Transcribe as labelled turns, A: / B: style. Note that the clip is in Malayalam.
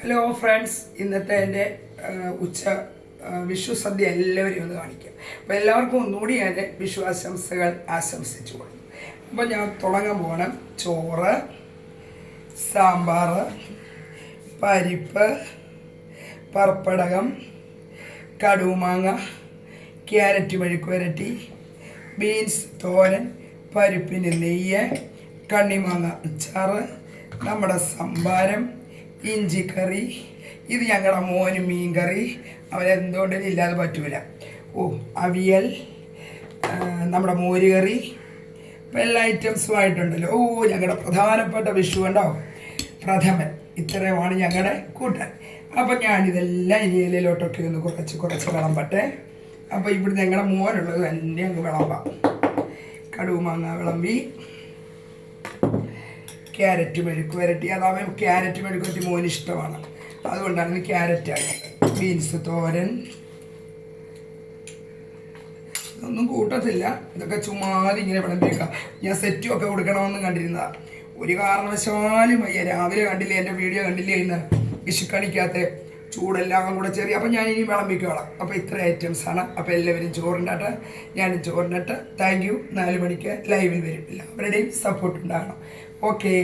A: ഹലോ ഫ്രണ്ട്സ്, ഇന്നത്തെ എൻ്റെ ഉച്ച വിഷു സദ്യ എല്ലാവരെയും ഒന്ന് കാണിക്കാം. അപ്പോൾ എല്ലാവർക്കും ഒന്നുകൂടി ഞാൻ വിഷു ആശംസകൾ ആശംസിച്ചു കൊടുക്കും. അപ്പോൾ ഞാൻ തുടങ്ങാൻ പോകണം. ചോറ്, സാമ്പാർ, പരിപ്പ്, പപ്പടകം, കടുമാങ്ങ, ക്യാരറ്റ് മെഴുക്കുവരട്ടി, ബീൻസ് തോരൻ, പരിപ്പിന് നെയ്യ്, കണ്ണിമാങ്ങ അച്ചാറ്, നമ്മുടെ സംഭാരം, ഇഞ്ചിക്കറി. ഇത് ഞങ്ങളുടെ മോന് മീൻ കറി. അവരെന്തുകൊണ്ടും ഇല്ലാതെ പറ്റൂല. അവിയൽ, നമ്മുടെ മോര് കറി, ഇപ്പം എല്ലാ ഐറ്റംസുമായിട്ടുണ്ടല്ലോ. ഞങ്ങളുടെ പ്രധാനപ്പെട്ട വിഷു ഉണ്ടാവും പ്രഥമൻ. ഇത്രയുമാണ് ഞങ്ങളുടെ കൂട്ടൻ. അപ്പം ഞാനിതെല്ലാം ഇനി ഇലയിലോട്ടൊക്കെ ഒന്ന് കുറച്ച് വിളമ്പട്ടെ. അപ്പോൾ ഇവിടെ ഞങ്ങളുടെ മോനുള്ളത് തന്നെ അങ്ങ് വിളമ്പാം. കടുമാങ്ങ വിളമ്പി, ക്യാരറ്റ് മെഴുക്ക് വരട്ടി. അതാവുമ്പോൾ ക്യാരറ്റ് മെഴുക്ക് വരട്ടി മോന് ഇഷ്ടമാണ്, അതുകൊണ്ടാണ് ക്യാരറ്റ് ആയത്. ബീൻസ് തോരൻ, ഇതൊന്നും കൂട്ടത്തില്ല, ഇതൊക്കെ ചുമ്മാതെ ഇങ്ങനെ വിളമ്പിയേക്കാം. ഞാൻ സെറ്റും ഒക്കെ കൊടുക്കണമെന്ന് കണ്ടിരുന്നതാണ്. ഒരു കാരണവശാലും വയ്യ. രാവിലെ കണ്ടില്ലേ, എൻ്റെ വീഡിയോ കണ്ടില്ലേ ഇന്ന് വിഷുക്കണിക്കകത്ത് ചൂടെല്ലാം കൂടെ ചെറിയ. അപ്പം ഞാൻ ഇനി വിളമ്പിക്കോളാം. അപ്പോൾ ഇത്ര ഐറ്റംസാണ്. അപ്പോൾ എല്ലാവരും ചോറിൻ്റെ ഞാനും ചോറിൻ്റെ. Thank you. 4 മണിക്ക് ലൈവിൽ വരും. എല്ലാവരുടെയും സപ്പോർട്ട് ഉണ്ടാകണം. ഓക്കെ.